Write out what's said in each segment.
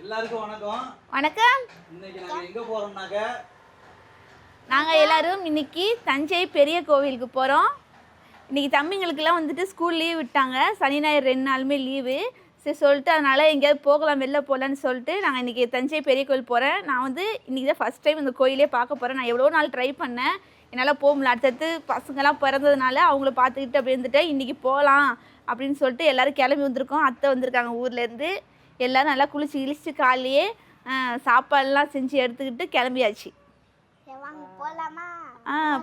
எல்லாருக்கும் வணக்கம். வணக்கம். இன்னைக்கு நாங்க எங்க போறோம்னாக்க நாங்க எல்லாரும் இன்னைக்கு தஞ்சை பெரிய கோவிலுக்கு போறோம். இன்னைக்கு தம்பிங்களுக்கெல்லாம் வந்துட்டு ஸ்கூல் லீவ் விட்டாங்க. சனி ஞாயிறு 2 நாளுமே லீவு. சரி சொல்லிட்டு அதனால எங்கேயாவது போகலாம், வெளில போகலான்னு சொல்லிட்டு நாங்கள் இன்றைக்கி தஞ்சை பெரிய கோவில் போகிறேன். நான் வந்து இன்றைக்கி தான் ஃபஸ்ட் டைம் இந்த கோயிலே பார்க்க போகிறேன். நான் எவ்வளோ நாள் ட்ரை பண்ணேன், என்னால் போக முடியல. அடுத்தடுத்து பசங்கள்லாம் பிறந்ததுனால அவங்கள பார்த்துக்கிட்டு அப்படி இருந்துட்டேன். இன்றைக்கி போகலாம் அப்படின்னு சொல்லிட்டு எல்லோரும் கிளம்பி வந்திருக்கோம். அத்தை வந்திருக்காங்க ஊர்லேருந்து. எல்லோரும் நல்லா குளிச்சு கிழிச்சு காலையே சாப்பாடெல்லாம் செஞ்சு எடுத்துக்கிட்டு கிளம்பியாச்சு.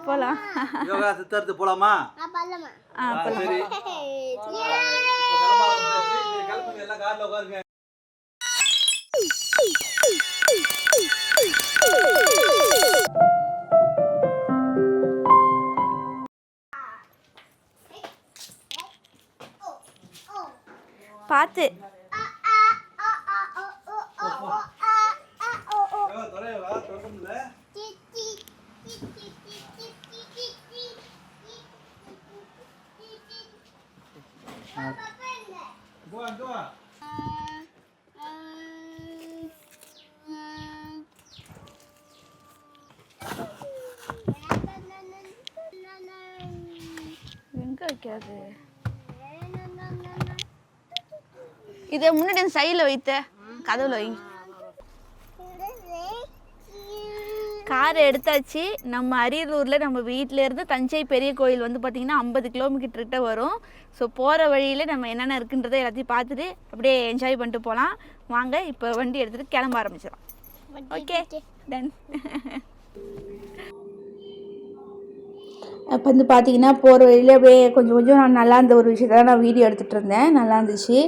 போகலாம். யோகா சித்தர்த்து போலாமா? சரி. கிளம்புங்க, எல்லாம் கார்ல உட்காருங்க. பார்த்து எங்க வைக்காது இதை முன்னாடி சைடில் வைத்த கதவுல வை. காரை எடுத்தாச்சு. நம்ம அரியலூரில் நம்ம வீட்டிலேருந்து தஞ்சை பெரிய கோயில் வந்து பார்த்திங்கன்னா 50 கிலோமீட்டர்கிட்ட வரும். ஸோ போகிற வழியில் நம்ம என்னென்ன இருக்குன்றதை எல்லாத்தையும் பார்த்துட்டு அப்படியே என்ஜாய் பண்ணிட்டு போகலாம். வாங்க இப்போ வண்டி எடுத்துகிட்டு கிளம்ப ஆரம்பிச்சிடலாம். Okay done. இப்போ வந்து பார்த்திங்கன்னா போகிற வழியில் அப்படியே கொஞ்சம் கொஞ்சம் நான் நல்லா இருந்த ஒரு விஷயத்தான் நான் வீடியோ எடுத்துகிட்டு இருந்தேன். நல்லா இருந்துச்சு.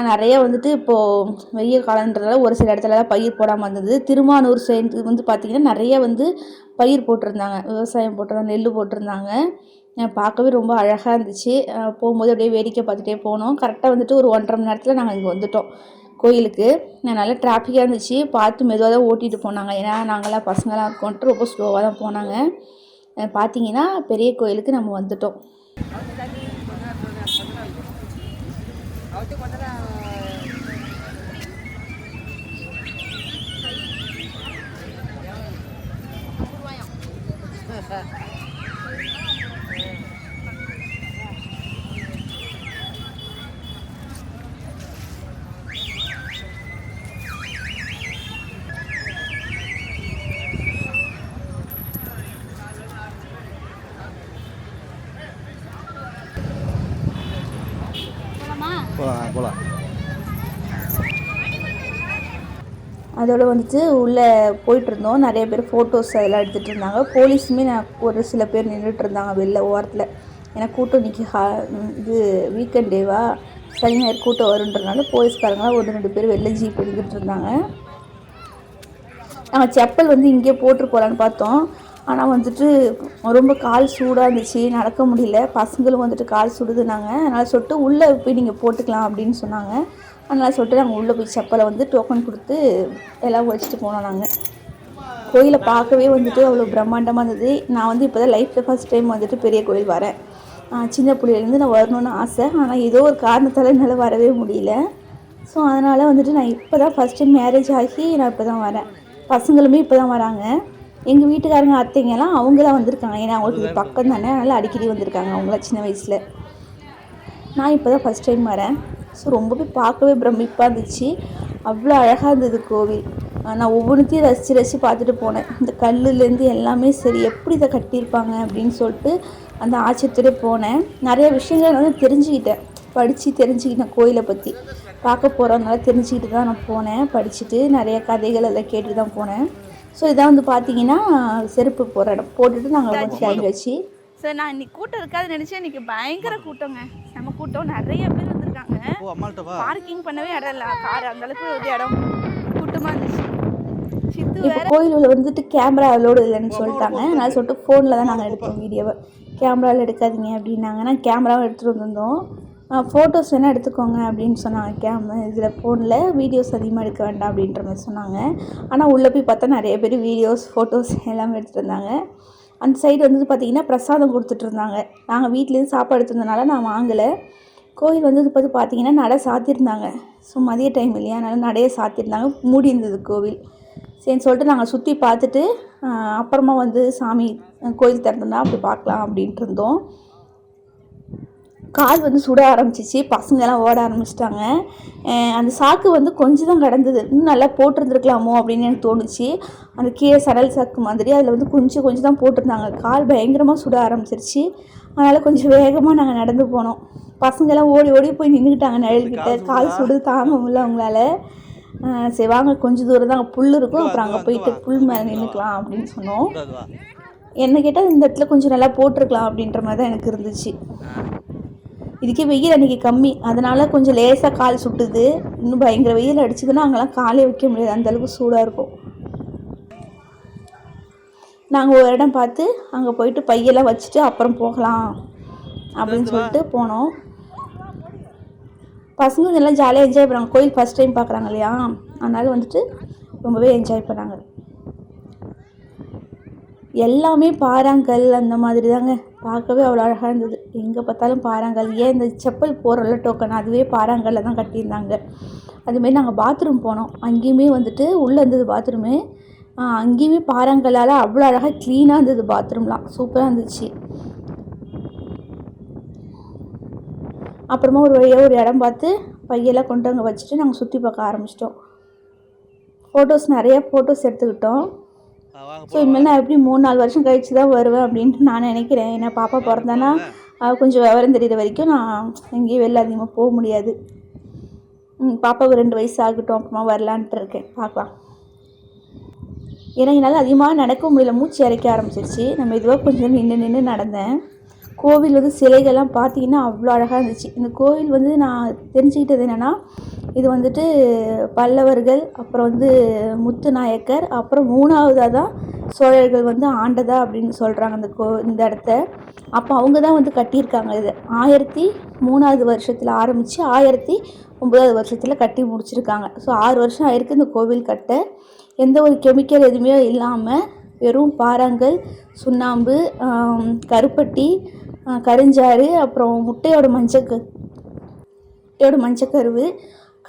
நிறைய வந்துட்டு இப்போது வெய்ய காலன்றதால ஒரு சில இடத்துல பயிர் போடாமல் இருந்தது. திருமானூர் சைடு வந்து பார்த்திங்கன்னா நிறைய வந்து பயிர் போட்டிருந்தாங்க, விவசாயம் போட்டிருந்தாங்க, நெல் போட்டிருந்தாங்க. பார்க்கவே ரொம்ப அழகாக இருந்துச்சு. போகும்போது அப்படியே வேடிக்கை பார்த்துட்டே போனோம். கரெக்டாக வந்துட்டு ஒரு 1.5 மணி நேரத்தில் நாங்கள் இங்கே வந்துவிட்டோம் கோயிலுக்கு. நல்லா டிராஃபிக்காக இருந்துச்சு. பார்த்து மெதுவாக தான் ஓட்டிகிட்டு போனாங்க. ஏன்னா நாங்கள்லாம் பசங்களாம் இருக்கோன்ட்டு ரொம்ப ஸ்லோவாக தான் போனாங்க. பார்த்தீங்கன்னா பெரிய கோயிலுக்கு நம்ம வந்துட்டோம். போலாம். அதோடு வந்துட்டு உள்ளே போயிட்டுருந்தோம். நிறைய பேர் ஃபோட்டோஸ் அதெல்லாம் எடுத்துகிட்டு இருந்தாங்க. போலீஸுமே ஒரு சில பேர் நின்றுட்டு இருந்தாங்க வெளில ஓரத்தில். ஏன்னா கூட்டம் இன்றைக்கி இது வீக்கெண்ட் டேவா, சனி ஞாயிறு கூட்டம் வருன்றதுனால போலீஸ்காரங்களாம் 1-2 பேர் வெளில ஜீப் எடுத்துகிட்டு இருந்தாங்க. நாங்கள் செப்பல் வந்து இங்கே போட்டு போகலான்னு பார்த்தோம். ஆனால் வந்துட்டு ரொம்ப கால் சூடாக இருந்துச்சு, நடக்க முடியல. பசங்களும் வந்துட்டு கால் சுடுதுனாங்க. அதனால் சொல்லிட்டு உள்ளே போய் நீங்கள் போட்டுக்கலாம் அப்படின்னு சொன்னாங்க. அதனால் சொல்லிட்டு நாங்கள் உள்ளே போய் செப்பலை வந்து டோக்கன் கொடுத்து எல்லாம் வச்சுட்டு போனோம். நாங்கள் கோயிலை பார்க்கவே வந்துட்டு அவ்வளோ பிரம்மாண்டமாக இருந்தது. நான் வந்து இப்போ தான் லைஃப்பில் ஃபஸ்ட் டைம் வந்துட்டு பெரிய கோயில் வரேன். சின்ன பிள்ளையிலேருந்து நான் வரணுன்னு ஆசை. ஆனால் ஏதோ ஒரு காரணத்தால் என்னால் வரவே முடியல. ஸோ அதனால் வந்துட்டு நான் இப்போ தான் ஃபஸ்ட் டைம் மேரேஜ் ஆகி நான் இப்போ தான் வரேன். பசங்களுமே இப்போ தான் வராங்க. எங்கள் வீட்டுக்காரங்க அத்தைங்கெல்லாம் அவங்களாம் வந்திருக்காங்க. ஏன்னா அவங்களுக்கு இது பக்கம் தானே, அதனால் அடிக்கடி வந்திருக்காங்க அவங்களாம் சின்ன வயசில். நான் இப்போ தான் ஃபஸ்ட் டைம் வரேன். ஸோ ரொம்பவே பார்க்கவே பிரமிப்பாக இருந்துச்சு. அவ்வளோ அழகாக இருந்தது கோவில். நான் ஒவ்வொன்றுத்தையும் ரசித்து பார்த்துட்டு போனேன். இந்த கல்லுலேருந்து எல்லாமே சரி எப்படி இதை கட்டியிருப்பாங்க அப்படின்னு சொல்லிட்டு அந்த ஆச்சரியத்தோட போனேன். நிறைய விஷயங்கள் வந்து தெரிஞ்சுக்கிட்டேன், படித்து தெரிஞ்சுக்கிட்டேன். கோயிலை பற்றி பார்க்க போகிறதுனால தெரிஞ்சுக்கிட்டு தான் நான் போனேன். படிச்சுட்டு நிறைய கதைகள் அதை கேட்டு தான் போனேன். ஸோ இதான் வந்து பார்த்தீங்கன்னா செருப்பு போகிற இடம். போட்டுட்டு நாங்கள் வந்து கிளம்பியாச்சு. ஸோ நான் இன்னைக்கு கூட்டம் இருக்காது நினச்சேன். இன்றைக்கி பயங்கர கூட்டங்க, நம்ம கூட்டம். நிறைய பேர் வந்திருக்காங்க. பார்க்கிங் பண்ணவே இடம் இல்லை, கார் அந்தளவுக்கு ஒரு இடம் கூட்டமாக இருந்துச்சு. இப்போ கோயிலில் வந்துட்டு கேமரா அலோடு இல்லைன்னு சொல்லிட்டாங்க. அதனால் சொல்லிட்டு ஃபோனில் தான் நாங்கள் எடுத்தோம் வீடியோவை. கேமராவில் எடுக்காதீங்க அப்படின்னாங்க. நான் கேமராவும் எடுத்துகிட்டு வந்திருந்தோம். ஃபோட்டோஸ் வேணால் எடுத்துக்கோங்க அப்படின்னு சொன்னாங்க. இதில் ஃபோனில் வீடியோஸ் அதிகமாக எடுக்க வேண்டாம் அப்படின்ற மாதிரி சொன்னாங்க. ஆனால் உள்ளே போய் பார்த்தா நிறைய பேர் வீடியோஸ் ஃபோட்டோஸ் எல்லாமே எடுத்துகிட்டு இருந்தாங்க. அந்த சைடு வந்து பார்த்திங்கன்னா பிரசாதம் கொடுத்துட்ருந்தாங்க. நாங்கள் வீட்டிலேருந்து சாப்பாடு எடுத்துருந்தனால நான் வாங்கலை. கோயில் வந்து பார்த்து பார்த்தீங்கன்னா நடை சாத்தியிருந்தாங்க. ஸோ மதிய டைம் இல்லையா, அதனால் நடையை சாத்தியிருந்தாங்க, மூடி இருந்தது கோவில். சரின்னு சொல்லிட்டு நாங்கள் சுற்றி பார்த்துட்டு அப்புறமா வந்து சாமி கோயில் திறந்துருந்தா அப்படி பார்க்கலாம் அப்படின்ட்டு இருந்தோம். கால் வந்து சுட ஆரம்பிச்சிச்சு, பசங்கள்லாம் ஓட ஆரம்பிச்சிட்டாங்க. அந்த சாக்கு வந்து கொஞ்சம் தான் கிடந்தது, இன்னும் நல்லா போட்டிருந்துருக்கலாமோ அப்படின்னு எனக்கு தோணுச்சு. அந்த கீழே சடல் சாக்கு மாதிரி அதில் வந்து கொஞ்சம் தான் போட்டிருந்தாங்க. கால் பயங்கரமாக சுட ஆரம்பிச்சிருச்சு. அதனால் கொஞ்சம் வேகமாக நாங்கள் நடந்து போனோம். பசங்கள்லாம் ஓடி போய் நின்றுக்கிட்டாங்க நிழல்கிட்ட. கால் சுடு தாங்க முடியல அவங்களால. சரி வாங்க கொஞ்சம் தூரம் தான் அங்கே புல் இருக்கும், அப்புறம் அங்கே போயிட்டு புல் மேலே நின்றுக்கலாம் அப்படின்னு சொன்னோம். என்ன கேட்டால் இந்த இடத்துல கொஞ்சம் நல்லா போட்டிருக்கலாம் அப்படின்ற மாதிரி தான் எனக்கு இருந்துச்சு. இதுக்கே வெயில் அன்றைக்கி கம்மி, அதனால் கொஞ்சம் லேசாக கால் சுட்டுது. இன்னும் பயங்கர வெயில் அடிச்சதுன்னா அங்கெல்லாம் காலே வைக்க முடியாது, அந்தளவுக்கு சூடாக இருக்கும். நாங்கள் ஒரு இடம் பார்த்து அங்கே போயிட்டு பையெல்லாம் வச்சுட்டு அப்புறம் போகலாம் அப்படின்னு சொல்லிட்டு போனோம். பசங்க எல்லாம் ஜாலியாக என்ஜாய் பண்ணாங்க. கோயில் ஃபஸ்ட் டைம் பார்க்குறாங்க இல்லையா, அதனால் வந்துட்டு ரொம்பவே என்ஜாய் பண்ணாங்க. எல்லாமே பாறாங்கல் அந்த மாதிரி தாங்க, பார்க்கவே அவ்வளோ அழகாக இருந்தது. எங்கே பார்த்தாலும் பாறாங்கல். ஏன் இந்த செப்பல் போகிறோம்ல டோக்கன், அதுவே பாறாங்கல்ல தான் கட்டியிருந்தாங்க. அதுமாரி நாங்கள் பாத்ரூம் போனோம், அங்கேயுமே வந்துட்டு உள்ளே இருந்தது பாத்ரூமு. அங்கேயுமே பாறாங்கல்லால் அவ்வளோ அழகாக க்ளீனாக இருந்தது பாத்ரூம்லாம், சூப்பராக இருந்துச்சு. அப்புறமா ஒரு வழியாக ஒரு இடம் பார்த்து பையெல்லாம் கொண்டு அங்கே வச்சுட்டு நாங்கள் சுற்றி பார்க்க ஆரம்பிச்சிட்டோம். நிறைய ஃபோட்டோஸ் எடுத்துக்கிட்டோம். ஸோ இனிமேல் நான் எப்படி 3-4 வருஷம் கழிச்சு தான் வருவேன் அப்படின்ட்டு நான் நினைக்கிறேன். ஏன்னா பாப்பா பிறந்தானா கொஞ்சம் விவரம் தெரியுற வரைக்கும் நான் எங்கேயும் வெளில அதிகமாக போக முடியாது. பாப்பாவுக்கு 2 வயசு ஆகட்டும், அப்புறமா வரலான்ட்டு இருக்கேன், பார்க்கலாம். ஏன்னா என்னால் அதிகமாக நடக்க முடியல, மூச்சு இறைக்க ஆரம்பிச்சிருச்சு. நான் மெதுவாக கொஞ்சம் நின்று நடந்தேன். கோவில் வந்து சிலைகள்லாம் பார்த்தீங்கன்னா அவ்வளோ அழகாக இருந்துச்சு. இந்த கோவில் வந்து நான் தெரிஞ்சுக்கிட்டது என்னென்னா, இது வந்துட்டு பல்லவர்கள், அப்புறம் வந்து முத்துநாயக்கர், அப்புறம் 3ஆவதாக தான் சோழர்கள் வந்து ஆண்டதா அப்படின்னு சொல்கிறாங்க இந்த இடத்த. அப்போ அவங்க தான் வந்து கட்டியிருக்காங்க. இது 1003ஆவது வருஷத்தில் ஆரம்பித்து 1009ஆவது வருஷத்தில் கட்டி முடிச்சிருக்காங்க. ஸோ 6 வருஷம் ஆயிருக்கு இந்த கோவில் கட்ட. எந்த ஒரு கெமிக்கல் எதுவுமே இல்லாமல் வெறும் பாறாங்கல், சுண்ணாம்பு, கருப்பட்டி, கருஞ்சாறு, அப்புறம் முட்டையோட மஞ்சக்கருவு,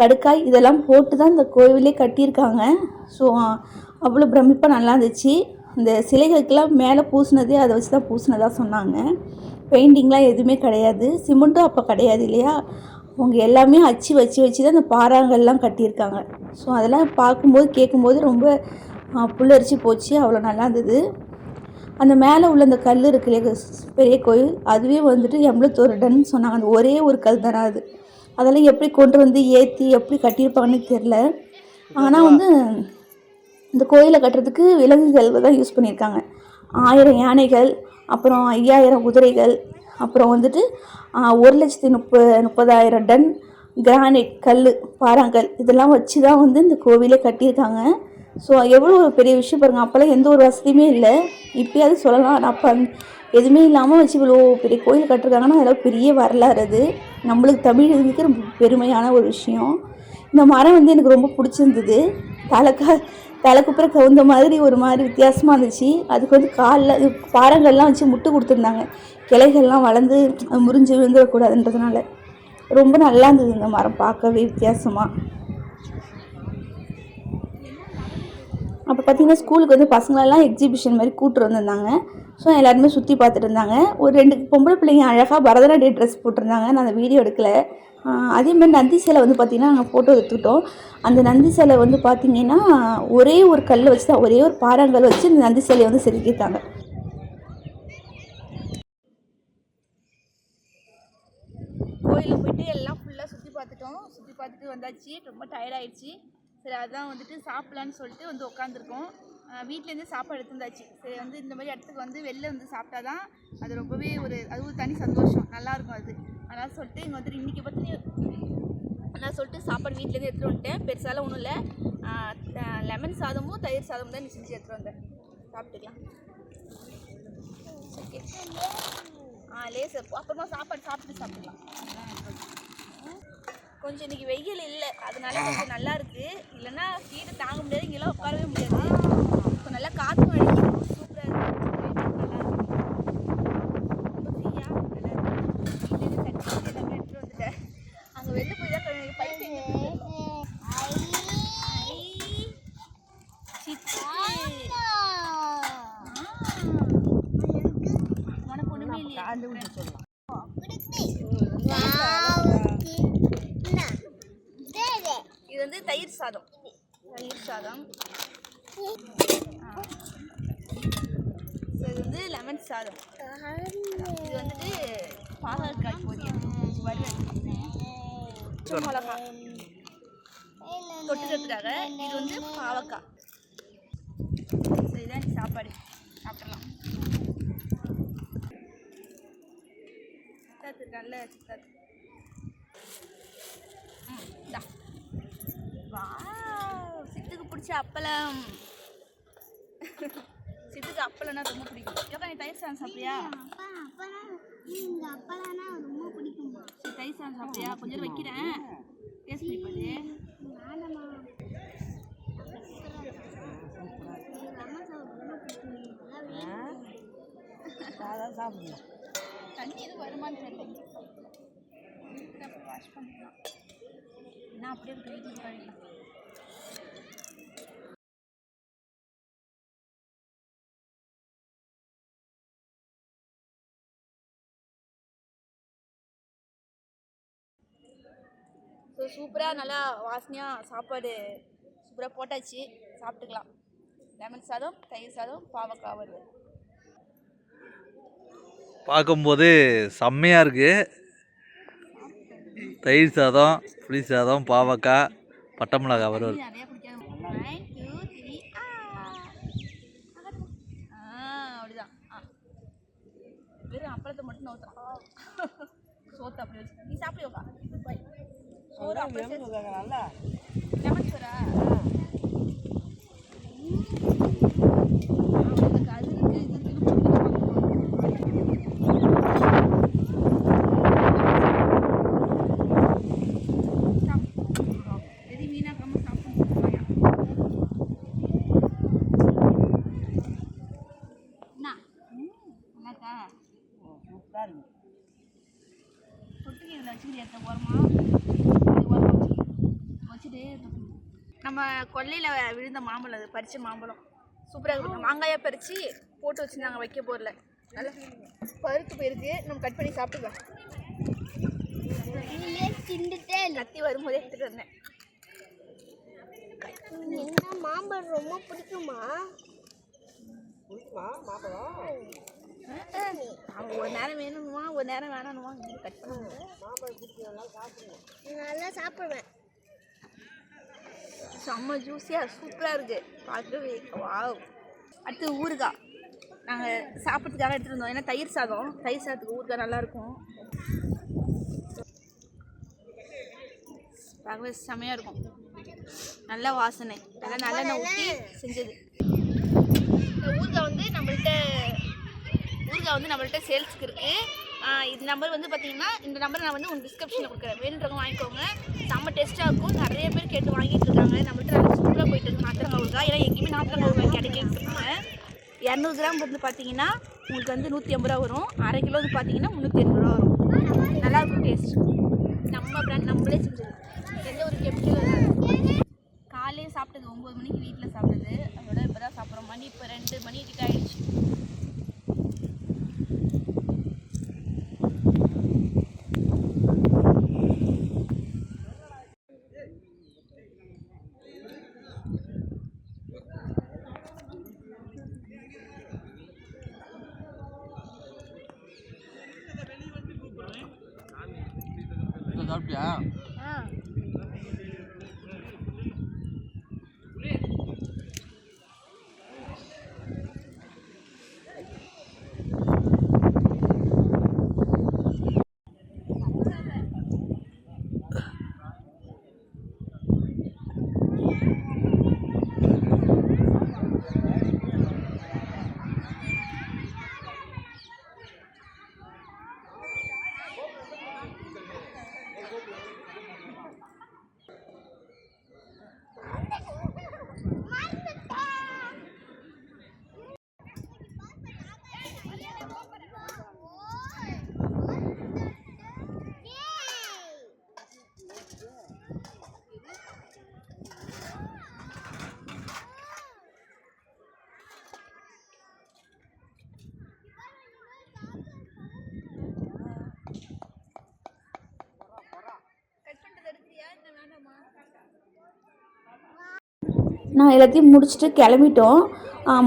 கடுக்காய் இதெல்லாம் போட்டு தான் இந்த கோவிலே கட்டியிருக்காங்க. ஸோ அவ்வளோ பிரமிப்பாக நல்லா இருந்துச்சு. இந்த சிலைகளுக்கெல்லாம் மேலே பூசினதே அதை வச்சு தான் பூசினதாக சொன்னாங்க. பெயிண்டிங்லாம் எதுவுமே கிடையாது, சிமெண்ட்டும் அப்போ கிடையாது இல்லையா. அவங்க எல்லாமே அச்சு வச்சு தான் இந்த பாறாங்கல்லாம் கட்டியிருக்காங்க. ஸோ அதெல்லாம் பார்க்கும்போது கேட்கும்போது ரொம்ப புல்லரிச்சு போச்சு, அவ்வளோ நல்லா இருந்தது. அந்த மேலே உள்ள அந்த கல் இருக்கு இல்லையா, பெரிய கோயில், அதுவே வந்துட்டு 81 டன் சொன்னாங்க. அந்த ஒரே ஒரு கல் தானே அது. அதெல்லாம் எப்படி கொண்டு வந்து ஏற்றி எப்படி கட்டியிருப்பாங்கன்னு தெரில. ஆனால் வந்து இந்த கோயிலை கட்டுறதுக்கு விலங்குகள் தான் யூஸ் பண்ணியிருக்காங்க. 1000 யானைகள், அப்புறம் 5000 குதிரைகள், அப்புறம் வந்துட்டு 1,30,000 டன் கிரானைட் கல், பாறாங்கல் இதெல்லாம் வச்சு தான் வந்து இந்த கோவிலே கட்டியிருக்காங்க. ஸோ எவ்வளோ ஒரு பெரிய விஷயம் பாருங்கள். அப்போல்லாம் எந்த ஒரு வசதியுமே இல்லை, இப்போயாவது சொல்லலாம். ஆனால் அப்போ எதுவுமே இல்லாமல் வச்சு இவ்வளோ பெரிய கோயில் கட்டிருக்காங்கன்னா அதெல்லாம் பெரிய வரலாறு. அது நம்மளுக்கு தமிழர்களுக்கு ரொம்ப பெருமையான ஒரு விஷயம். இந்த மரம் வந்து எனக்கு ரொம்ப பிடிச்சிருந்தது. தலைக்குப்புற கவுந்த மாதிரி ஒரு மாதிரி வித்தியாசமாக இருந்துச்சு. அதுக்கு வந்து காலில் பாறாங்கல்லாம் வச்சு முட்டு கொடுத்துருந்தாங்க. கிளைகள்லாம் வளர்ந்து முறிஞ்சு விழுந்துடக்கூடாதுன்றதுனால ரொம்ப நல்லா இருந்தது இந்த மரம், பார்க்கவே வித்தியாசமாக. அப்போ பார்த்திங்கன்னா ஸ்கூலுக்கு வந்து பசங்களெல்லாம் எக்ஸிபிஷன் மாதிரி கூப்பிட்டு வந்திருந்தாங்க. ஸோ எல்லாருமே சுற்றி பார்த்துட்டு இருந்தாங்க. ஒரு 2 பொம்பளை பிள்ளைங்க அழகாக பரதநாட்டிய ட்ரெஸ் போட்டிருந்தாங்க. நான் அந்த வீடியோ எடுக்கலை. அதேமாதிரி நந்தி சிலை வந்து பார்த்திங்கன்னா நாங்கள் ஃபோட்டோ எடுத்துக்கிட்டோம். அந்த நந்தி சிலை வந்து பார்த்திங்கன்னா ஒரே ஒரு கல் வச்சு தான், ஒரே ஒரு பாறாங்கல் வச்சு இந்த நந்தி சிலையை வந்து செதுக்கியிருக்காங்க. கோயிலில் போயிட்டு எல்லாம் ஃபுல்லாக சுற்றி பார்த்துட்டு வந்தாச்சு. ரொம்ப டயர்டாயிடுச்சு. சரி அதான் வந்துட்டு சாப்பிட்லான்னு சொல்லிட்டு வந்து உட்காந்துருக்கோம். வீட்டிலேருந்து சாப்பாடு எடுத்துருந்தாச்சு. சரி வந்து இந்த மாதிரி இடத்துக்கு வந்து வெளில வந்து சாப்பிட்டா தான் அது ரொம்பவே அதுவும் தனி சந்தோஷம், நல்லாயிருக்கும் அது. அதனால் சொல்லிட்டு இங்கே வந்துட்டு இன்றைக்கி பற்றி நான் சொல்லிட்டு சாப்பாடு வீட்டிலேருந்து எடுத்துகிட்டு வந்துட்டேன். பெருசாலாம் ஒன்றும் இல்லை, லெமன் சாதமும் தயிர் சாதமும் தான் செஞ்சு எடுத்துகிட்டு வந்தேன். சாப்பிட்டுக்கலாம். ஓகே லேசு அப்புறமா சாப்பாடு சாப்பிட்டுக்கலாம். கொஞ்சம் இன்றைக்கி வெயில் இல்லை, அதனால கொஞ்சம் நல்லா இருக்குது. இல்லைன்னா ஹீட்டு தாங்க முடியாது, இங்கெல்லாம் உட்காரவே முடியாது. இப்போ நல்லா காற்று அடிக்கும், சூப்பராக இருக்குது, நல்லா இருக்கும், ரொம்ப ஃப்ரீயாக நல்லா இருக்கும். வீட்டிலேருந்து தட்டி எல்லாமே எடுத்துகிட்டு வந்துட்டேன். இது வந்து தயிர் சாதம். இது வந்து லெமன் சாதம். இது வந்துட்டு பாகற்காய் பொரியல், வறுவல், மிளகா தொட்டுக்கிறதுக்காக. இது வந்து பாவக்காய். இதுதான் சாப்பாடு. சாப்பிடலாம். நல்ல சித்தாத்து. சித்துக்கு பிடிச்ச அப்பளம். சித்துக்கு அப்பளம்னா ரொம்ப பிடிக்கும். யோகா நீ தயிர் சாதம் சாப்பிட்டியா? ரொம்ப பிடிக்கும். சரி தயிர் சாதம் சாப்பிட்டியா? கொஞ்சம் வைக்கிறேன், டேஸ்ட் பண்ணி பாரு. தண்ணி எதுவும் வருமானு தெரியல. வாஷ் பண்ணிக்கலாம். என்ன அப்படியே வீட்டுக்கு கழிக்கலாம். ஸோ சூப்பராக நல்லா வாசனையாக சாப்பாடு சூப்பராக போட்டாச்சு. சாப்பிட்டுக்கலாம். லெமன் சாதம், தயிர் சாதம், பாவக்காய் வருது. பார்க்கும்போது செம்மையாக இருக்குது. தயிர் சாதம், புளி சாதம், பாவக்காய், பட்டை மிளகாய் வறுவல். நிறைய பிடிக்காது. 1 2 3 அப்படிதான். வெறும் அப்பளத்தை மட்டும் நோத்துறான். சோத்து அப்படி வச்சு நீ சாப்பிடுவோக்கா. சோறு அப்பளம் நல்லா லெமன் சோறா? நம்ம கொல்லையில் விழுந்த மாம்பழம், அது பறித்த மாம்பழம் சூப்பராக இருக்கும். மாங்காயாக பறித்து போட்டு வச்சுருந்தாங்க வைக்க போரில். நல்லா பருத்து போயிருக்கு. நம்ம கட் பண்ணி சாப்பிட்டுக்கலாம். கத்தி வரும்போதே எடுத்துகிட்டு வந்தேன். என்ன மாம்பழம் ரொம்ப பிடிக்குமா? அவங்க ஒரு நேரம் வேணுமா, ஒரு நேரம் வேணானுமா, கட் பண்ணுவாங்க. நல்லா சாப்பிடுவேன். செம்ம ஜூஸியாக சூப்பராக இருக்குது பார்க்கவே. வாவ். அடுத்து ஊறுகாய் நாங்கள் சாப்பிட்றதுக்காக எடுத்துகிட்டு வந்தோம். ஏன்னா தயிர் சாதத்துக்கு ஊறுகாய் நல்லாயிருக்கும். பார்க்கவே செம்மையாக இருக்கும். நல்ல வாசனை. நல்லா நல்லெண்ணெய் ஊற்றி செஞ்சது. இந்த ஊறுகாய் வந்து நம்மள்கிட்ட சேல்ஸுக்கு இருக்குது. இது நம்பர் வந்து பார்த்தீங்கன்னா, இந்த நம்பர் நான் வந்து உங்களுக்கு டிஸ்கிரிப்ஷனில் கொடுக்குறேன். வேணுன்றவங்க வாங்கிக்கோங்க. செம்ம டேஸ்ட்டாக இருக்கும். நிறைய பேர் கேட்டு வாங்கிட்டு இருக்காங்க. நம்மள்கிட்ட நல்லா சூப்பராக போயிட்டு இருக்கு நாட்டுரங்காய் ஊறுகாய். ஏன்னா எங்கேயுமே நாட்டுரங்காய் ஊறுகாய் கிடைக்கிறதுங்க. 200 கிராம் வந்து பார்த்தீங்கன்னா உங்களுக்கு வந்து 150 ரூபா வரும். அரை கிலோ வந்து பார்த்தீங்கன்னா 380 ரூபா வரும். நல்லாயிருக்கும் டேஸ்ட். நம்ம பிராண்ட் நம்மளே செஞ்சது. எந்த ஒரு கெமிக்கல். காலையே சாப்பிட்டது 9 மணிக்கு வீட்டில் சாப்பிட்டது. அதோட இப்போ தான் சாப்பிட்றோம். மணி இப்போ 2 மணி கிட்ட ஆயிடுச்சு. சாப்பிட்டியா? நான் எல்லாத்தையும் முடிச்சுட்டு கிளம்பிட்டோம்.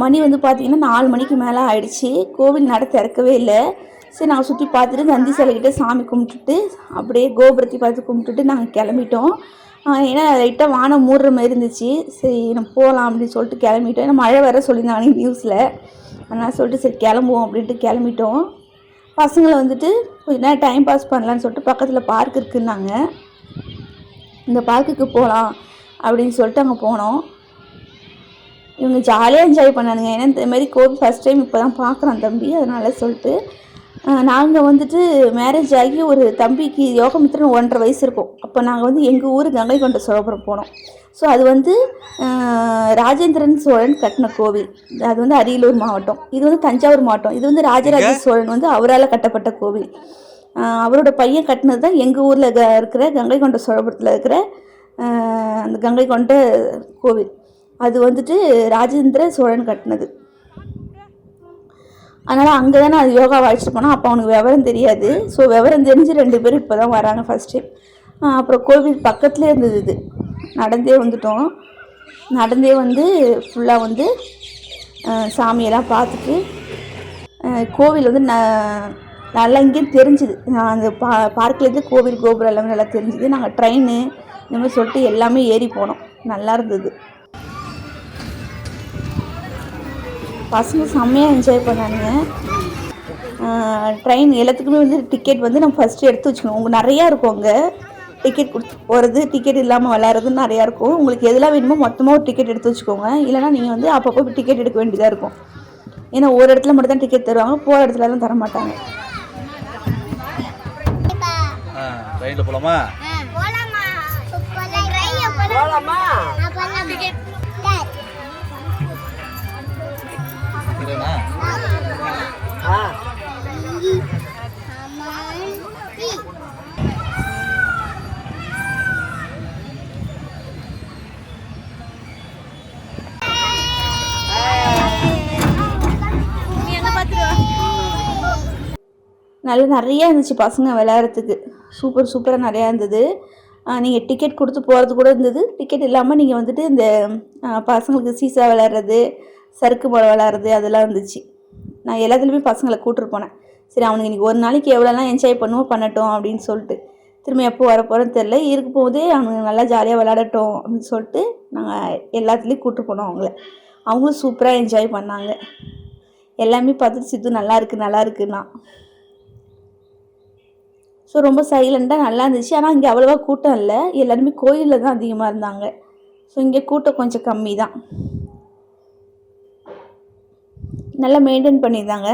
மணி வந்து பார்த்திங்கன்னா 4 மணிக்கு மேலே ஆயிடுச்சு. கோவில் நட திறக்கவே இல்லை. சரி நாங்கள் சுற்றி பார்த்துட்டு நந்தி சிலைக்கிட்ட சாமி கும்பிட்டுட்டு அப்படியே கோபுரத்தை பார்த்து கும்பிட்டுட்டு நாங்கள் கிளம்பிட்டோம். ஏன்னா லைட்டாக வானம் மூடுற மாதிரி இருந்துச்சு. சரி நம்ம போகலாம் அப்படின்னு சொல்லிட்டு கிளம்பிட்டோம். ஏன்னா மழை வர சொல்லியிருந்தாங்க நியூஸில். அதனால் சொல்லிட்டு சரி கிளம்புவோம் அப்படின்ட்டு கிளம்பிட்டோம். பசங்களை வந்துட்டு கொஞ்ச நேரம் டைம் பாஸ் பண்ணலான்னு சொல்லிட்டு பக்கத்தில் பார்க் இருக்குன்னாங்க. இந்த பார்க்குக்கு போகலாம் அப்படின்னு சொல்லிட்டு அங்கே போனோம். இவங்க ஜாலியாக என்ஜாய் பண்ணானுங்க. ஏன்னா இந்த மாதிரி கோவில் ஃபஸ்ட் டைம் இப்போ தான் பார்க்குறான் தம்பி. அதனால் சொல்லிட்டு நாங்கள் வந்துட்டு மேரேஜ் ஆகி ஒரு தம்பிக்கு யோகமித்திரன் 1.5 வயசு இருக்கும். அப்போ நாங்கள் வந்து எங்கள் ஊர் கங்கை கொண்ட சோழபுரம் போனோம். ஸோ அது வந்து ராஜேந்திரன் சோழன் கட்டின கோவில். அது வந்து அரியலூர் மாவட்டம். இது வந்து தஞ்சாவூர் மாவட்டம். இது வந்து ராஜராஜ சோழன் வந்து அவரால் கட்டப்பட்ட கோவில். அவரோட பையன் கட்டினது தான் எங்கள் ஊரில் இருக்கிற கங்கை கொண்ட சோழபுரத்தில் இருக்கிற அந்த கங்கை கொண்ட கோவில். அது வந்துட்டு ராஜேந்திர சோழன் கட்டினது. அதனால் அங்கே தான் நான் யோகா அழைச்சிட்டு போனேன். அப்போ அவனுக்கு விவரம் தெரியாது. ஸோ விவரம் தெரிஞ்சு 2 பேரும் இப்போ தான் வராங்க ஃபஸ்ட் டைம். அப்புறம் கோவில் பக்கத்துலேயே இருந்தது. இது நடந்தே வந்துட்டோம். நடந்தே வந்து ஃபுல்லாக வந்து சாமியெல்லாம் பார்த்துட்டு கோவில் வந்து நல்லா இங்கேயும் தெரிஞ்சுது. அந்த பார்க்லேருந்து கோவில் கோபுரம் எல்லாமே நல்லா தெரிஞ்சுது. நாங்கள் ட்ரெயின் இந்த மாதிரி சொல்லிட்டு எல்லாமே ஏறி போனோம். நல்லா இருந்தது. பசங்க செம்மையாக என்ஜாய் பண்ணானுங்க. ட்ரெயின் எல்லாத்துக்குமே வந்து டிக்கெட் வந்து நம்ம ஃபஸ்ட்டு எடுத்து வச்சுக்கணும். உங்களுக்கு நிறையா இருக்கும். அங்கே டிக்கெட் கொடுத்து போகிறது, டிக்கெட் இல்லாமல் விளையாடுறதுன்னு நிறையா இருக்கும். உங்களுக்கு எதெல்லாம் வேணுமோ மொத்தமாக ஒரு டிக்கெட் எடுத்து வச்சுக்கோங்க. இல்லைனா நீங்கள் வந்து அப்பப்போ டிக்கெட் எடுக்க வேண்டியதாக இருக்கும். ஏன்னா ஒரு இடத்துல மட்டும் தான் டிக்கெட் தருவாங்க, போகிற இடத்துலலாம் தர மாட்டாங்க. ட்ரெயினில் போகலாமா? நிறையா இருந்துச்சு பசங்க விளையாடுறதுக்கு. சூப்பராக நிறையா இருந்தது. நீங்கள் டிக்கெட் கொடுத்து போகிறது கூட இருந்தது. டிக்கெட் இல்லாமல் நீங்கள் வந்துட்டு இந்த பசங்களுக்கு சீசா விளையாடுறது, சறுக்கு மலை விளையாடுறது அதெல்லாம் இருந்துச்சு. நான் எல்லாத்துலேயுமே பசங்களை கூப்பிட்டு போனேன். சரி அவனுக்கு இன்றைக்கி ஒரு நாளைக்கு எவ்வளோலாம் என்ஜாய் பண்ணுவோம் பண்ணட்டும் அப்படின்னு சொல்லிட்டு. திரும்ப எப்போ வரப்போகிறோன்னு தெரில. இருக்கும்போதே அவனுக்கு நல்லா ஜாலியாக விளையாடட்டும் அப்படின்னு சொல்லிட்டு நாங்கள் எல்லாத்துலேயும் கூப்பிட்டு போனோம் அவங்கள. அவங்களும் சூப்பராக என்ஜாய் பண்ணாங்க. எல்லாமே பார்த்துட்டு சித்து நல்லா இருக்குன்னா. ஸோ ரொம்ப சைலண்ட்டாக நல்லா இருந்துச்சு. ஆனால் இங்கே அவ்வளோவா கூட்டம் இல்லை. எல்லாருமே கோயிலில் தான் அதிகமாக இருந்தாங்க. ஸோ இங்கே கூட்டம் கொஞ்சம் கம்மி தான். நல்லா மெயின்டைன் பண்ணியிருந்தாங்க.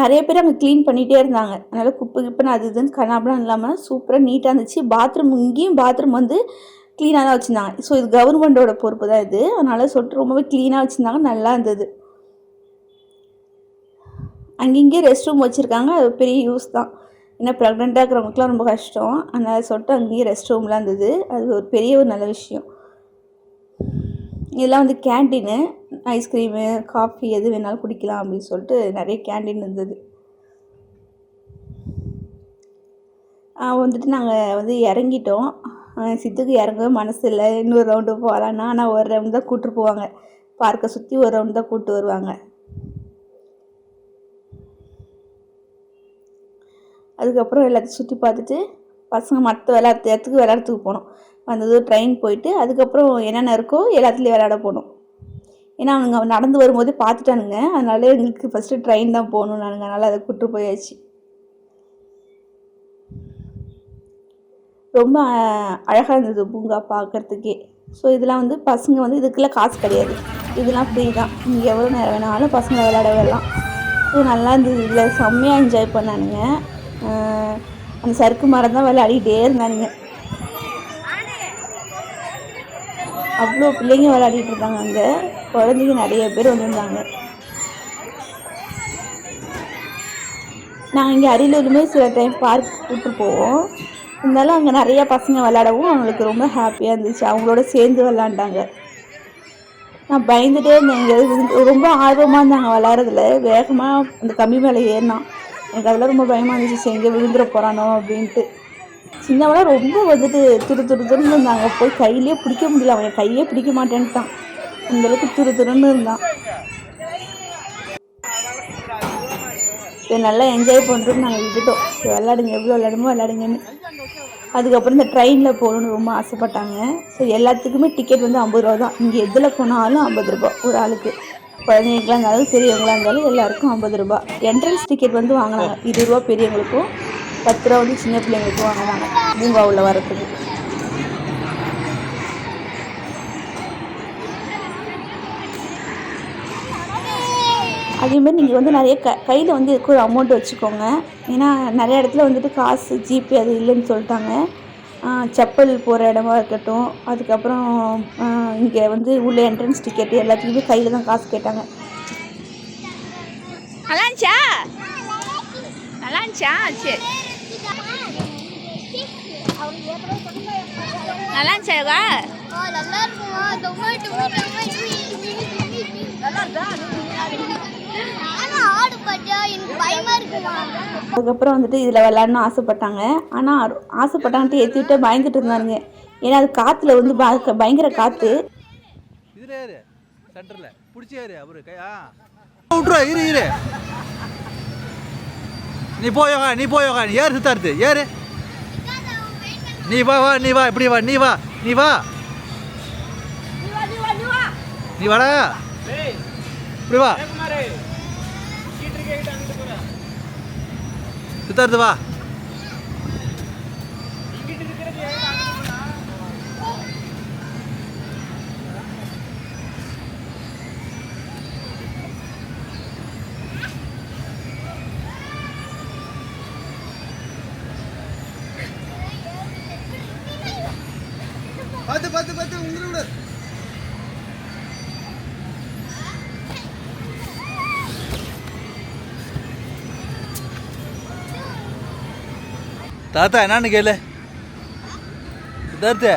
நிறைய பேர் அங்கே க்ளீன் பண்ணிகிட்டே இருந்தாங்க. அதனால் குப்பை அது இதுன்னு கனாபெலாம் இல்லாமல் சூப்பராக நீட்டாக இருந்துச்சு. இங்கேயும் பாத்ரூம் வந்து க்ளீனாக தான் வச்சுருந்தாங்க. ஸோ இது கவர்மெண்ட்டோட பொறுப்பு தான் இது. அதனால் சொல்லிட்டு ரொம்பவே க்ளீனாக வச்சுருந்தாங்க. நல்லா இருந்தது. அங்கங்கே ரெஸ்ட் ரூம் வச்சுருக்காங்க. அது பெரிய யூஸ் தான். ஏன்னா ப்ரெக்னெண்ட்டாக இருக்கிறவங்களுக்குலாம் ரொம்ப கஷ்டம். அதனால் சொல்லிட்டு அங்கேயே ரெஸ்ட் ரூம்லாம் இருந்தது. அது ஒரு பெரிய ஒரு நல்ல விஷயம். இதெல்லாம் வந்து கேன்டீனு. ஐஸ்கிரீமு, காஃபி எது வேணாலும் குடிக்கலாம் அப்படின்னு சொல்லிட்டு நிறைய கேன்டீன் இருந்தது. வந்துட்டு நாங்கள் வந்து இறங்கிட்டோம். சித்துக்கு இறங்கவே மனசு இல்லை. இன்னொரு ரவுண்டு போகலான்னா. ஆனால் ஒரு ரவுண்டு தான் கூப்பிட்டு போவாங்க. பார்க்கை சுற்றி ஒரு ரவுண்டு தான் கூப்பிட்டு வருவாங்க. அதுக்கப்புறம் எல்லாத்தையும் சுற்றி பார்த்துட்டு பசங்க மற்ற விளையாடுறதுக்கு போனோம். வந்தது ட்ரெயின் போயிட்டு அதுக்கப்புறம் என்னென்ன இருக்கோ எல்லாத்துலேயும் விளையாட போனோம். ஏன்னா அவனுங்க நடந்து வரும்போதே பார்த்துட்டானுங்க. அதனால எங்களுக்கு ஃபஸ்ட்டு ட்ரெயின் தான் போகணும் நானுங்க. அதனால் அதை கூப்பிட்டு போயாச்சு. ரொம்ப அழகாக இருந்தது பூங்கா பார்க்குறதுக்கே. ஸோ இதெல்லாம் வந்து பசங்க வந்து இதுக்கெல்லாம் காசு கிடையாது. இதெல்லாம் ஃப்ரீ தான். நீங்கள் எவ்வளோ நேரம் வேணாலும் பசங்க விளையாட வரலாம். ஸோ நல்லா இருந்தது. இதில் செம்மையாக என்ஜாய் பண்ணானுங்க. அந்த சறுக்கு மரம் தான் விளையாடிக்கிட்டே இருந்தானுங்க. அவ்வளோ பிள்ளைங்க விளையாடிட்டு இருந்தாங்க. அங்கே குழந்தைங்க நிறைய பேர் வந்திருந்தாங்க. நாங்கள் இங்கே அரியலூருமே சில டைம் பார்க் கூப்பிட்டு போவோம். இருந்தாலும் அங்கே நிறையா பசங்க விளையாடவும் அவங்களுக்கு ரொம்ப ஹாப்பியாக இருந்துச்சு. அவங்களோட சேர்ந்து விளாண்டாங்க. நான் பயந்துகிட்டே இருந்தேன். இங்கே ரொம்ப ஆர்வமாக இருந்தாங்க விளையாடுறதுல. வேகமாக அந்த கம்பி மேலே ஏறினான். எனக்கு அதெல்லாம் ரொம்ப பயமாக இருந்துச்சு. எங்கே விழுந்துட போகிறானோ அப்படின்ட்டு. சின்னவெல்லாம் ரொம்ப வந்துட்டு துருன்னு இருந்தாங்க. போய் கையிலே பிடிக்க முடியல. அவன் கையே பிடிக்க மாட்டேன்ட்டான். அந்தளவுக்கு துருன்னு இருந்தான். சரி நல்லா என்ஜாய் பண்ணுறோன்னு நாங்கள் விட்டுட்டோம். சரி விளாடுங்க, எவ்வளோ விளாடுமோ விளாடுங்கன்னு. அதுக்கப்புறம் இந்த ட்ரெயினில் போகணுன்னு ரொம்ப ஆசைப்பட்டாங்க. சரி எல்லாத்துக்குமே டிக்கெட் வந்து 50 ரூபா தான். இங்கே எதில் போனாலும் 50 ரூபா ஒரு ஆளுக்கு. குழந்தைங்களா இருந்தாலும் பெரியவங்களா இருந்தாலும் எல்லாருக்கும் 50 ரூபா. என்ட்ரன்ஸ் டிக்கெட் வந்து வாங்கினாங்க 20 ரூபா பெரியவங்களுக்கும், 10 ரூபா வந்து சின்ன பிள்ளைங்களுக்கும் வாங்கினாங்க பூங்கா உள்ள வரத்துக்கு. அதேமாதிரி நீங்கள் வந்து நிறைய கையில் வந்து இருக்கிற அமௌண்ட் வச்சுக்கோங்க. ஏன்னா நிறைய இடத்துல வந்துட்டு காசு ஜிபே அது இல்லைன்னு சொல்லிட்டாங்க. செப்பல் போகிற இடமா இருக்கட்டும், அதுக்கப்புறம் இங்கே வந்து உள்ள என்ட்ரன்ஸ் டிக்கெட்டு எல்லாத்துக்குமே கையில் தான் காசு கேட்டாங்க. நல்லாச்சா நல்லாச்சா சரி நல்லாச்சாவா அதுக்கப்புறம் வந்துட்டு இதில் விளாட்னு ஆசைப்பட்டாங்க. ஆனால் ஆசைப்பட்டான்ட்டு ஏற்றி விட்டு பயந்துட்டு இருந்தாருங்க. ஏன்னா அது காற்றுல வந்து பயங்கர காற்று. நீ போயோகா நீ ஏறு சித்தார்த்து ஏறு. நீ வா இப்படி வா நீ வா நீ வாடா இப்படி வா சித்தார்த்து வா. பார்த்து உங்களை விட தாத்தா என்னன்னு கேளு. சித்தார்த்து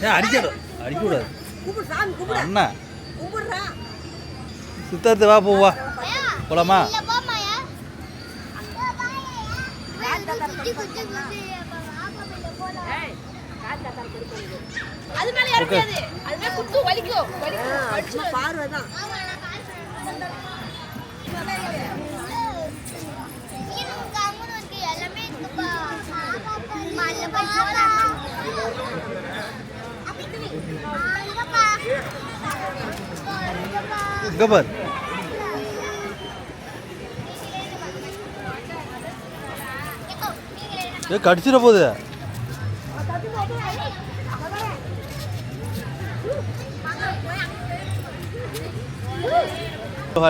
ஏன் அடிக்கூடாது அண்ணா. சித்தார்த்து வா போவா போலாமா? இங்க பாரு கடிச்சிட போகுது.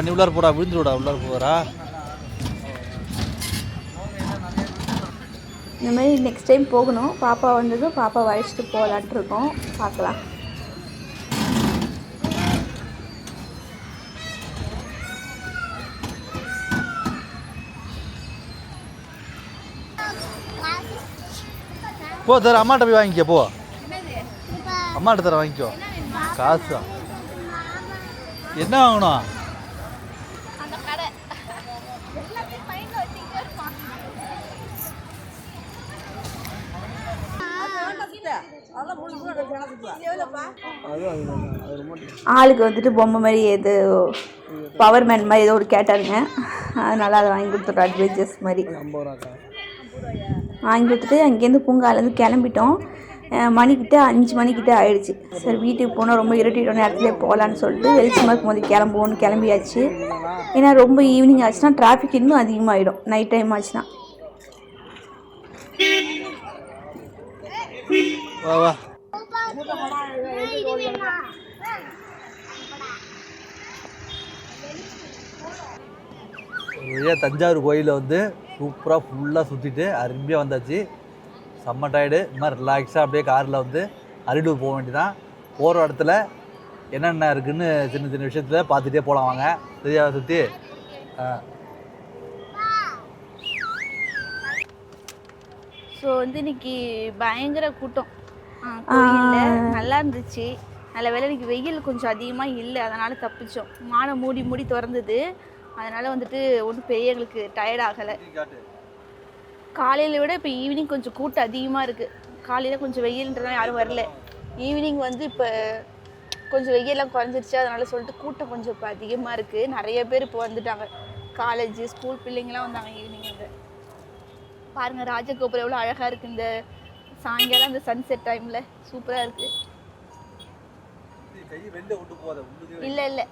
நீ உள்ளார போடா விழுந்துடா உள்ளார போகிறா. இந்த மாதிரி நெக்ஸ்ட் டைம் போகணும். பாப்பா வந்ததும் பாப்பா வயசிட்டு போகலான்ட்டு இருக்கோம். பார்க்கலாம். போ தர அம்மாட்ட போய் வாங்கிக்க போ. அம்மாட்ட தர வாங்கிக்கோ. காசா என்ன வாங்கணும்? ஆளுக்கு வந்துட்டு பொம்மை மாதிரி ஏதோ பவர் மேன் மாதிரி ஏதோ ஒரு கேட்டாருங்க. அதனால் அதை வாங்கி கொடுத்துட்டோம். அட்வென்ச்சர்ஸ் மாதிரி வாங்கி கொடுத்துட்டு அங்கேருந்து பூங்காலேருந்து கிளம்பிட்டோம். மணிக்கிட்ட 5 மணிக்கிட்ட ஆயிடுச்சு. சரி வீட்டுக்கு போனால் ரொம்ப இருட்டிட்டோம், நேரத்துலேயே போகலான்னு சொல்லிட்டு வெளிச்சமாக இருக்கும்போது கிளம்புவோன்னு கிளம்பியாச்சு. ஏன்னா ரொம்ப ஈவினிங் ஆச்சுன்னா டிராஃபிக் இன்னும் அதிகமாகிடும். நைட் டைம் ஆச்சுன்னா. வா தஞ்சாவூர் கோயிலில் வந்து சூப்பராக ஃபுல்லாக சுற்றிட்டு அருமையாக வந்தாச்சு. செம்ம டயர்டு. இந்த மாதிரி ரிலாக்ஸாக அப்படியே காரில் வந்து அரியலூர் போக வேண்டியதான். போகிற இடத்துல என்னென்ன இருக்குதுன்னு சின்ன சின்ன விஷயத்தில் பார்த்துட்டே போகலாம் வாங்க. சரியா சுற்றி ஸோ வந்து இன்னைக்கு பயங்கர கூட்டம். கோயிலில் நல்லா இருந்துச்சு. நல்ல வேளை இன்னைக்கு வெயில் கொஞ்சம் அதிகமாக இல்லை, அதனால் தப்பிச்சோம். வானம் மூடி திறந்தது, அதனால் வந்துட்டு ஒன்றும் பெரிய எங்களுக்கு டயர்ட் ஆகலை. காலையில் விட இப்போ ஈவினிங் கொஞ்சம் கூட்டம் அதிகமாக இருக்குது. காலையில் கொஞ்சம் வெயில்ன்றதுனால யாரும் வரல. ஈவினிங் வந்து இப்போ கொஞ்சம் வெயிலெலாம் குறைஞ்சிருச்சு, அதனால சொல்லிட்டு கூட்டம் கொஞ்சம் இப்போ அதிகமாக இருக்குது. நிறைய பேர் இப்போ வந்துட்டாங்க. காலேஜ் ஸ்கூல் பிள்ளைங்களாம் வந்தாங்க ஈவினிங் வந்து. பாருங்கள் ராஜகோபுரம் எவ்வளோ அழகாக இருக்குது. இந்த சாயங்காலம் அந்த சன்செட் டைமில் சூப்பராக இருக்குது. இல்லை இல்லை.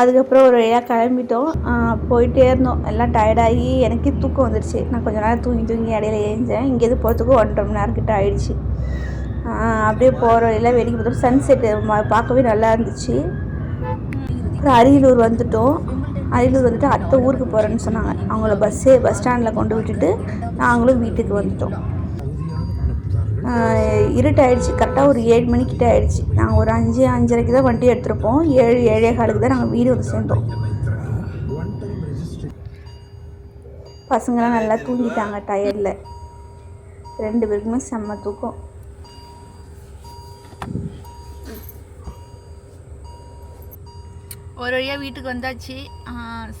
அதுக்கப்புறம் ஒரு வழியாக கிளம்பிட்டோம். போயிட்டே இருந்தோம். எல்லாம் டயர்டாகி எனக்கே தூக்கம் வந்துடுச்சு. நான் கொஞ்சம் நேரம் தூங்கி இடையில ஏஞ்சேன். இங்கேருந்து போகிறதுக்கு 1.5 மணி நேரம் கிட்ட ஆயிடுச்சு. அப்படியே போகிற வழியில் வேடிக்கை பார்த்தோம். சன்செட்டு பார்க்கவே நல்லா இருந்துச்சு. அப்புறம் அரியலூர் வந்துட்டோம். அரியலூர் வந்துட்டு அத்தை ஊருக்கு போகிறேன்னு சொன்னாங்க. அவங்கள பஸ் ஸ்டாண்டில் கொண்டு விட்டுட்டு நாங்களும் வீட்டுக்கு வந்துட்டோம். இருட்டாயிடுச்சு. கரெக்டாக ஒரு 7 மணிக்கிட்ட ஆயிடுச்சு. நாங்கள் ஒரு 5:30க்கு தான் வண்டி எடுத்துருப்போம். 7-7:15 தான் நாங்கள் வீடு வந்து சேர்ந்தோம். பசங்களாம் நல்லா தூங்கிட்டாங்க டயர்டில். 2 பேருக்குமே செம்ம தூக்கம். ஒரு வழியாக வீட்டுக்கு வந்தாச்சு.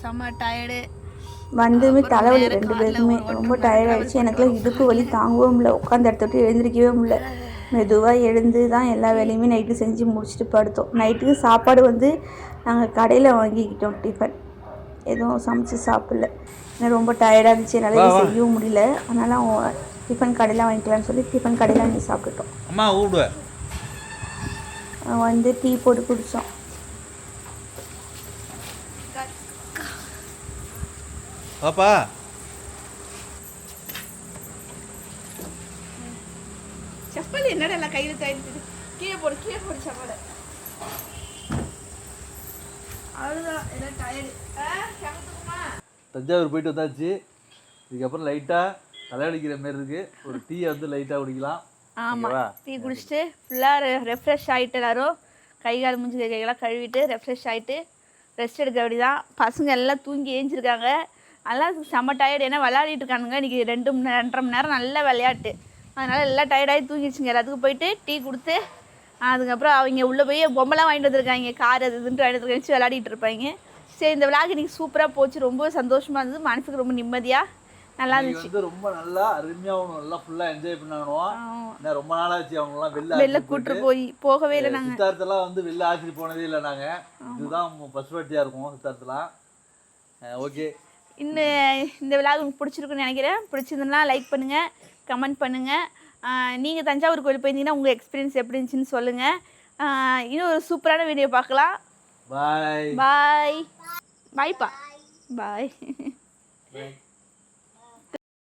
செம்ம டயர்டு. வந்துமே தலைவலி 2 பேருக்குமே ரொம்ப டயர்டாகிடுச்சு. எனக்குலாம் இடுப்பு வலி தாங்கவும் முடியல. உட்காந்து இடத்துட்டு எழுந்திரிக்கவே முடியல. மெதுவாக எழுந்து தான் எல்லா வேலையுமே நைட்டு செஞ்சு முடிச்சுட்டு படுத்தோம். நைட்டுக்கு சாப்பாடு வந்து நாங்கள் கடையில் வாங்கிக்கிட்டோம். டிஃபன் எதுவும் சமைச்சு சாப்பிடல. ஏன்னா ரொம்ப டயர்டாக இருந்துச்சு, என்னால் செய்யவும் முடியல. அதனால் அவங்க டிஃபன் கடையில் வாங்கிக்கலாம்னு சொல்லி டிஃபன் கடையில் வாங்கி சாப்பிட்டுட்டோம். அம்மா ஊடுவேன் வந்து டீ போட்டு குடித்தோம். பாப்பா செப்பல் என்னடா எல்லாம் கையில் தயிர்த்து கீழே போடு செப்பல். அவ்வளோதான் எல்லாம் டயர்டு. தஞ்சாவூர் போயிட்டு வந்தாச்சு. இதுக்கப்புறம் லைட்டாக தலையடிக்கிற மாரி இருக்குது. ஒரு டீயை வந்து லைட்டாக குடிக்கலாம். ஆமாம், டீ குடிச்சிட்டு ஃபுல்லாக ரெஃப்ரெஷ் ஆகிட்டு எல்லாரும் கை கால் மூஞ்சி கைகளாம் கழுவிட்டு ரெஃப்ரெஷ் ஆகிட்டு ரெஸ்ட் எடுக்க வேண்டியதான். பசங்க எல்லாம் தூங்கி ஏஞ்சிருக்காங்க. அதெல்லாம் செம்ம டயர்டு. ஏன்னா விளையாடிட்டு இருக்கானுங்க. இன்றைக்கி 2-2.5 மணி நேரம் நல்ல விளையாட்டு. அதனால் எல்லாம் டயர்டாகி தூங்கிடுச்சுங்க. எல்லாத்துக்கும் போயிட்டு டீ கொடுத்து அதுக்கப்புறம் அவங்க உள்ளே போய் பொம்மைலாம் வாங்கிட்டு வந்துருக்காங்க. கார் அது இதுன்ட்டு வாங்கிட்டு வந்துருக்காச்சு விளையாடிட்டு இருப்பாங்க. சரி, இந்த விளையாட்டு இன்றைக்கி சூப்பராக போச்சு. ரொம்ப சந்தோஷமாக இருந்தது. மனசுக்கு ரொம்ப நிம்மதியாக நல்லா இருந்துச்சு. ரொம்ப நல்லா அருமையாக நல்லா ஃபுல்லாக என்ஜாய் பண்ணணும். ஏன்னா ரொம்ப நாளாச்சு அவங்களாம் வெளில கூட்டு போகவே இல்லை. நாங்கள் சித்தார்த்தெல்லாம் வந்து வெளில ஆச்சிட்டு போனதே இல்லை. நாங்கள் இதுதான் ஃபர்ஸ்ட் வாட்டியாக இருக்கும் சித்தார்த்தெல்லாம். ஓகே, இந்த விழாவுக்கு உங்களுக்கு பிடிச்சிருக்குன்னு நினைக்கிறேன். பிடிச்சிருந்ததுன்னா லைக் பண்ணுங்கள், கமெண்ட் பண்ணுங்கள். நீங்கள் தஞ்சாவூர் கோயில் போயிருந்தீங்கன்னா உங்கள் எக்ஸ்பீரியன்ஸ் எப்படி இருந்துச்சுன்னு சொல்லுங்கள். இன்னும் ஒரு சூப்பரான வீடியோ பார்க்கலாம். பாய் பாய் பாய்ப்பா பாய்.